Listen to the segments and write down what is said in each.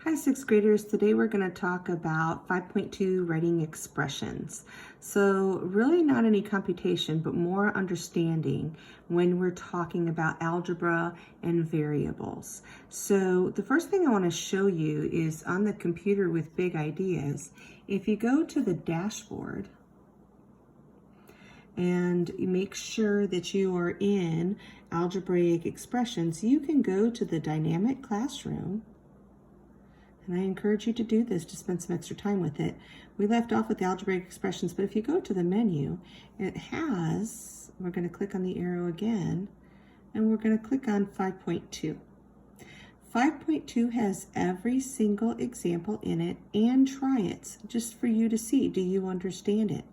Hi, sixth graders. Today we're going to talk about 5.2 writing expressions. So really not any computation, but more understanding when we're talking about algebra and variables. So the first thing I want to show you is on the computer with big ideas. If you go to the dashboard and you make sure that you are in algebraic expressions, you can go to the dynamic classroom. And I encourage you to do this, to spend some extra time with it. We left off with algebraic expressions, but if you go to the menu, it has, we're going to click on the arrow again, and we're going to click on 5.2. 5.2 has every single example in it and try it, just for you to see, do you understand it?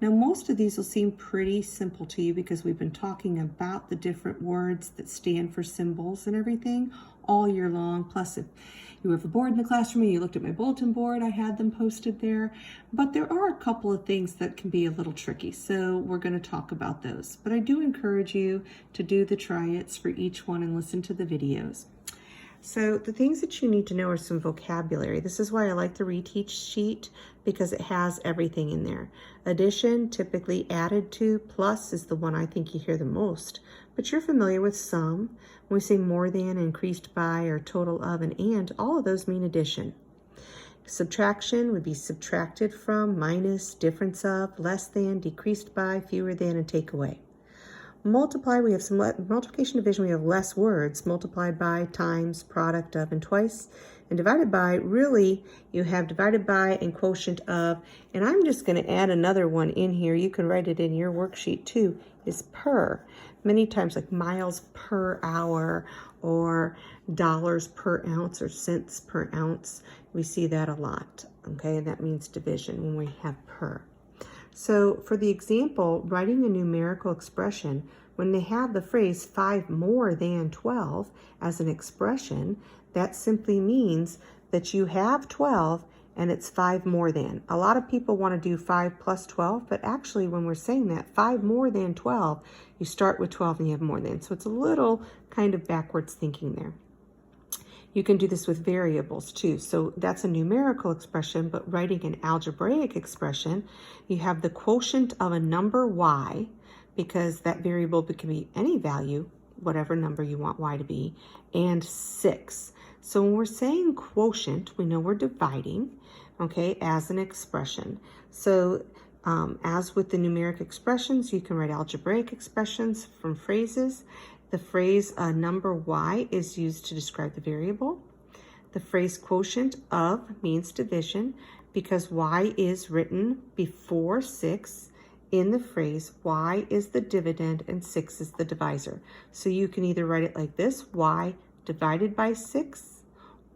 Now, most of these will seem pretty simple to you because we've been talking about the different words that stand for symbols and everything all year long. Plus, if you have a board in the classroom and you looked at my bulletin board, I had them posted there. But there are a couple of things that can be a little tricky, so we're going to talk about those. But I do encourage you to do the try-its for each one and listen to the videos. So the things that you need to know are some vocabulary. This is why I like the Reteach sheet, because it has everything in there. Addition, typically added to. Plus is the one I think you hear the most, but you're familiar with some. When we say more than, increased by, or total of, and, all of those mean addition. Subtraction would be subtracted from, minus, difference of, less than, decreased by, fewer than, and take away. Multiply, we have some multiplication division, we have less words, multiplied by, times, product of, and twice. And divided by, really, you have divided by and quotient of, and I'm just going to add another one in here. You can write it in your worksheet too, is per. Many times like miles per hour or dollars per ounce or cents per ounce. We see that a lot, okay? That means division when we have per. So for the example, writing a numerical expression, when they have the phrase 5 more than 12 as an expression, that simply means that you have 12 and it's 5 more than. A lot of people want to do 5 plus 12, but actually when we're saying that 5 more than 12, you start with 12 and you have more than. So it's a little kind of backwards thinking there. You can do this with variables too. So that's a numerical expression, but writing an algebraic expression, you have the quotient of a number y, because that variable can be any value, whatever number you want y to be, and 6. So when we're saying quotient, we know we're dividing, okay, as an expression. So as with the numeric expressions, you can write algebraic expressions from phrases. The phrase number y is used to describe the variable. The phrase quotient of means division because y is written before 6 in the phrase. Y is the dividend and 6 is the divisor. So you can either write it like this, y divided by 6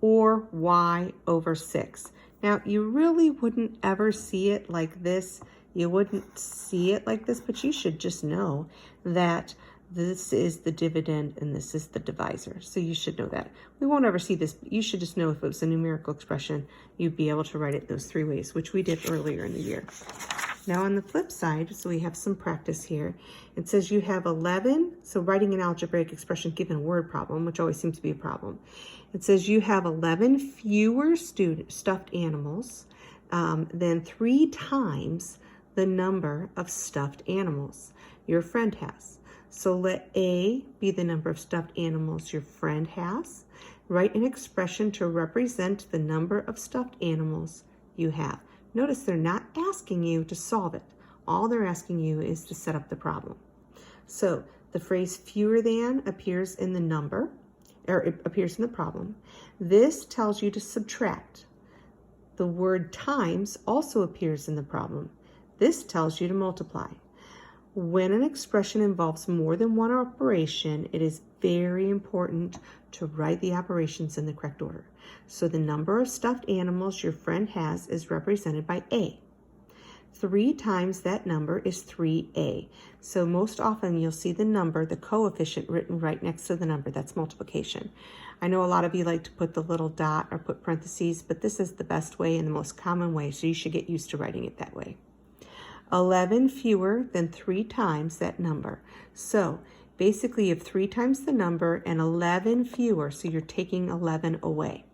or y over 6. Now you really wouldn't ever see it like this. You wouldn't see it like this, but you should just know that this is the dividend and this is the divisor. So you should know that. We won't ever see this, but you should just know if it was a numerical expression, you'd be able to write it those 3 ways, which we did earlier in the year. Now on the flip side, so we have some practice here. It says you have 11, so writing an algebraic expression given a word problem, which always seems to be a problem. It says you have 11 fewer stuffed animals than 3 times the number of stuffed animals your friend has. So let A be the number of stuffed animals your friend has. Write an expression to represent the number of stuffed animals you have. Notice they're not asking you to solve it. All they're asking you is to set up the problem. So the phrase fewer than appears in the number, or it appears in the problem. This tells you to subtract. The word times also appears in the problem. This tells you to multiply. When an expression involves more than one operation, it is very important to write the operations in the correct order. So the number of stuffed animals your friend has is represented by A. 3 times that number is 3A. So most often you'll see the number, the coefficient written right next to the number. That's multiplication. I know a lot of you like to put the little dot or put parentheses, but this is the best way and the most common way, so you should get used to writing it that way. 11 fewer than 3 times that number. So basically you have 3 times the number and 11 fewer, so you're taking 11 away.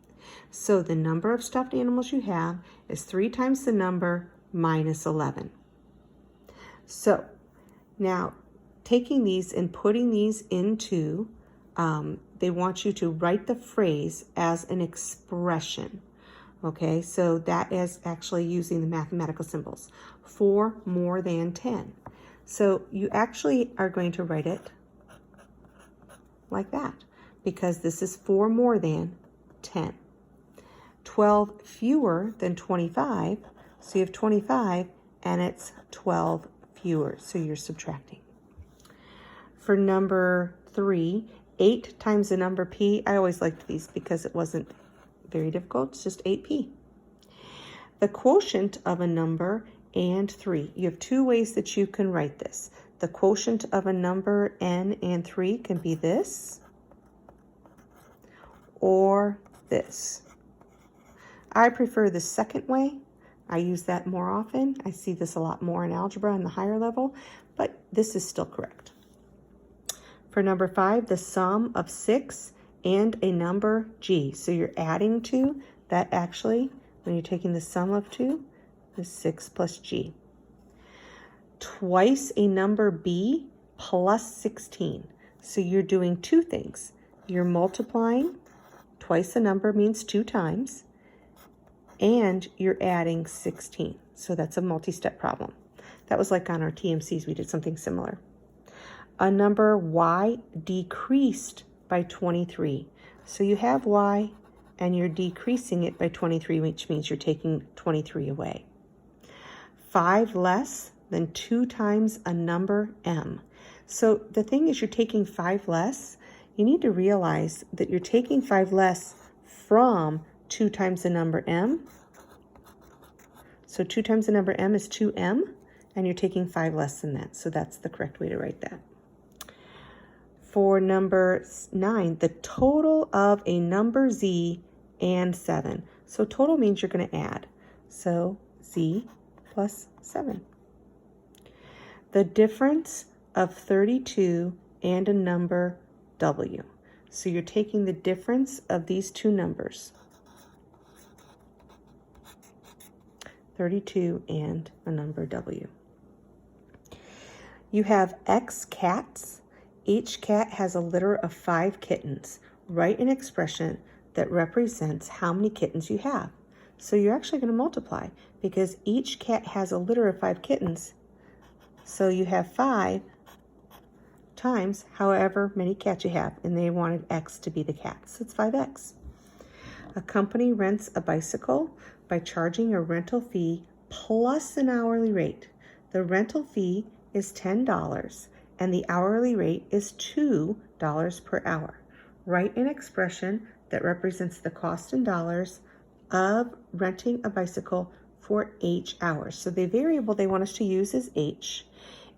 So the number of stuffed animals you have is 3 times the number minus 11. So now taking these and putting these into, they want you to write the phrase as an expression. Okay, so that is actually using the mathematical symbols. 4 more than 10. So you actually are going to write it like that because this is 4 more than 10. 12 fewer than 25, so you have 25 and it's 12 fewer, so you're subtracting. For number 3, 8 times the number p, I always liked these because it wasn't very difficult, it's just 8p. The quotient of a number and 3, you have 2 ways that you can write this. The quotient of a number n and 3 can be this or this. I prefer the second way. I use that more often. I see this a lot more in algebra in the higher level, but this is still correct. For number 5, the sum of 6 and a number g. So you're adding 2. That actually, when you're taking the sum of 2, is 6 plus g. Twice a number b plus 16. So you're doing 2 things. You're multiplying. Twice a number means 2 times. And you're adding 16. So that's a multi-step problem. That was like on our TMCs, we did something similar. A number y decreased by 23. So you have y and you're decreasing it by 23, which means you're taking 23 away. 5 less than 2 times a number m. So the thing is, you're taking 5 less. You need to realize that you're taking 5 less from 2 times the number m. So 2 times the number m is 2m, and you're taking 5 less than that. So that's the correct way to write that. For number 9, the total of a number z and 7. So total means you're going to add. So z plus 7. The difference of 32 and a number w. So you're taking the difference of these 2 numbers. 32 and a number w. You have X cats. Each cat has a litter of 5 kittens. Write an expression that represents how many kittens you have. So you're actually going to multiply because each cat has a litter of 5 kittens. So you have 5 times however many cats you have, and they wanted X to be the cat. So it's 5X. A company rents a bicycle by charging a rental fee plus an hourly rate. The rental fee is $10 and the hourly rate is $2 per hour. Write an expression that represents the cost in dollars of renting a bicycle for H hours. So the variable they want us to use is H.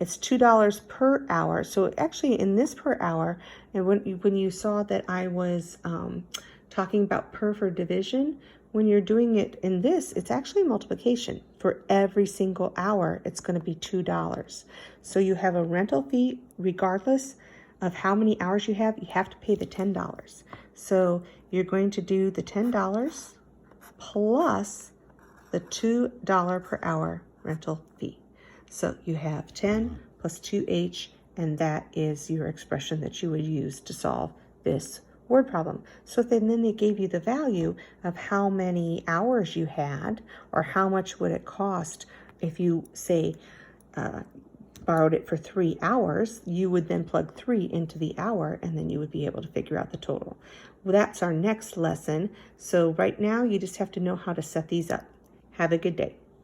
It's $2 per hour. So actually in this per hour, and when you saw that I was talking about per for division, when you're doing it in this, it's actually multiplication. For every single hour, it's going to be $2. So you have a rental fee, regardless of how many hours you have to pay the $10. So you're going to do the $10 plus the $2 per hour rental fee. So you have 10 plus 2H, and that is your expression that you would use to solve this word problem. So then they gave you the value of how many hours you had, or how much would it cost if you say borrowed it for 3 hours. You would then plug 3 into the hour, and then you would be able to figure out the total. Well, that's our next lesson. So right now you just have to know how to set these up. Have a good day.